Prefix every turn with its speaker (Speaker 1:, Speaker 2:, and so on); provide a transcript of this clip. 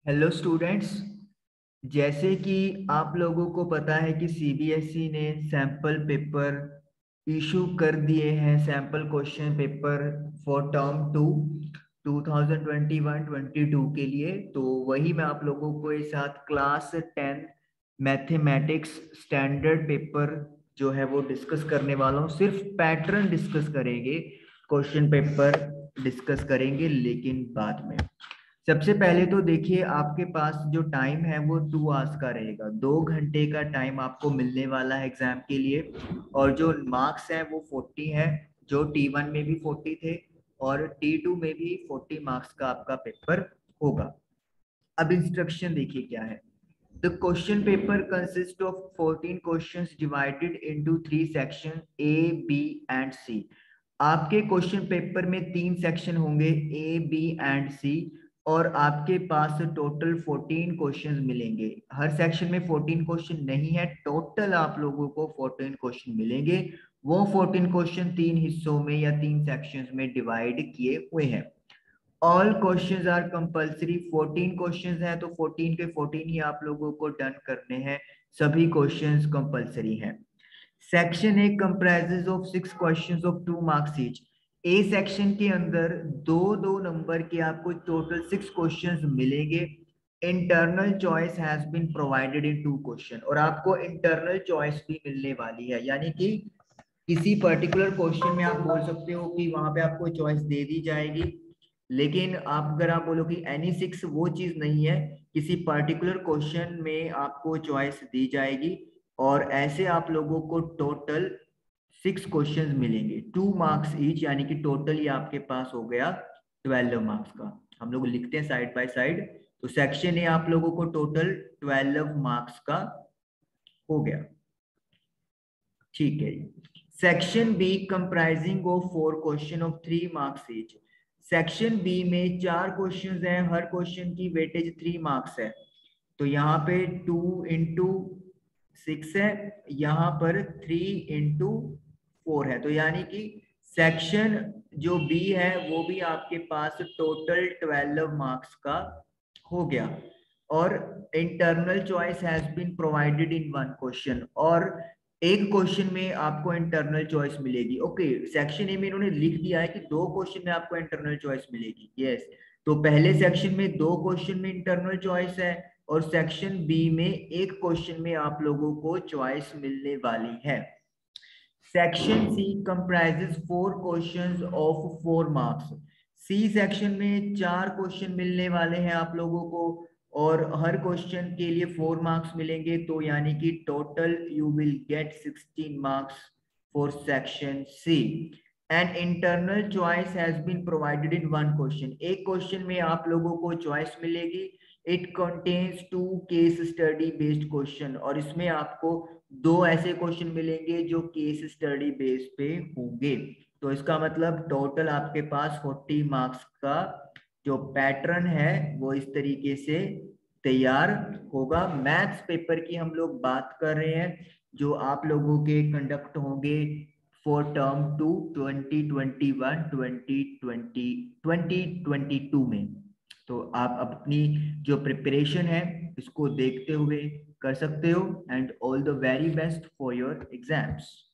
Speaker 1: Hello students. जैसे कि आप लोगों को पता है कि सीबीएसई ने सैंपल पेपर इशू कर दिए हैं, sample question paper for term 2021-22 के लिए। तो वही मैं आप लोगों को इस साथ क्लास 10 मैथमेटिक्स स्टैंडर्ड पेपर जो है वो डिस्कस करने वाला हूँ। सिर्फ पैटर्न डिस्कस करेंगे, क्वेश्चन पेपर डिस्कस करेंगे लेकिन बाद में। सबसे पहले तो देखिए, आपके पास जो टाइम है वो 2 आवर्स का रहेगा। 2 घंटे का टाइम आपको मिलने वाला है एग्जाम के लिए। और जो मार्क्स हैं वो 40 है। जो T1 में भी 40 थे और T2 में भी 40 मार्क्स का आपका पेपर होगा। अब इंस्ट्रक्शन देखिए क्या है। The question paper consist of 14 questions divided into 3 section A, B and C। आपके क्वेश्चन पेपर में 3 सेक्शन होंगे, A, B एंड C। और आपके पास टोटल 14 क्वेश्चंस मिलेंगे। हर सेक्शन में 14 क्वेश्चन नहीं है, टोटल आप लोगों को 14 क्वेश्चन मिलेंगे। वो 14 क्वेश्चन 3 हिस्सों में या 3 सेक्शंस में डिवाइड किए हुए हैं। All questions are compulsory. 14 questions हैं तो 14 के 14 ही आप लोगों को डन करने हैं। सभी क्वेश्चंस कंपल्सरी हैं। Section A comprises of 6 questions of 2 marks each. A section के अंदर दो दो नंबर के आपको टोटल 6 क्वेश्चंस मिलेंगे। Internal choice has been provided in 2 question. और आपको इंटरनल चॉइस भी मिलने वाली है, यानी कि किसी पर्टिकुलर क्वेश्चन में आप बोल सकते हो कि वहां पे आपको चॉइस दे दी जाएगी। लेकिन आप अगर आप बोलो कि एनी 6, वो चीज नहीं है। किसी पर्टिकुलर क्वेश्चन में आपको चॉइस दी जाएगी। और ऐसे आप लोगों को टोटल 6 क्वेश्चंस मिलेंगे, 2 मार्क्स ईच, यानी कि टोटल ये आपके पास हो गया 12 मार्क्स का। हम लोग लिखते हैं साइड बाय साइड। तो सेक्शन ए आप लोगों को टोटल 12 मार्क्स का हो गया। ठीक है जी। Section B comprising of 4 question of 3 marks each. Section B में 4 क्वेश्चंस हैं, हर क्वेश्चन की वेटेज 3 मार्क्स है। तो यहाँ पे 2 into 6 है, यहाँ पर 3 into 4 है। तो यानी कि सेक्शन जो बी है वो भी आपके पास टोटल 12 मार्क्स का हो गया। और internal choice has been provided in 1 question. और एक क्वेश्चन में आपको इंटरनल चॉइस मिलेगी। ओके, सेक्शन ए में इन्होंने लिख दिया है कि 2 क्वेश्चन में आपको इंटरनल चॉइस मिलेगी। यस, तो पहले सेक्शन में 2 क्वेश्चन में इंटरनल चॉइस है और सेक्शन बी में एक क्वेश्चन में आप लोगों को चॉइस मिलने वाली है। Section C comprises 4 questions of 4 marks. C section में 4 क्वेश्चन मिलने वाले हैं आप लोगों को और हर क्वेश्चन के लिए 4 मार्क्स मिलेंगे। तो यानी कि total you will get 16 marks for section C. And internal choice has been provided in 1 question. एक क्वेश्चन में आप लोगों को चॉइस मिलेगी। It contains 2 case study based question. और इसमें आपको 2 ऐसे क्वेश्चन मिलेंगे जो केस स्टडी बेस पे होंगे। तो इसका मतलब टोटल आपके पास 40 मार्क्स का जो पैटर्न है वो इस तरीके से तैयार होगा। मैथ्स पेपर की हम लोग बात कर रहे हैं जो आप लोगों के कंडक्ट होंगे फॉर टर्म 2 2021-2022 में। तो आप अपनी जो प्रिपरेशन है इसको देखते हुए कर सकते हो। And all the very best for your exams.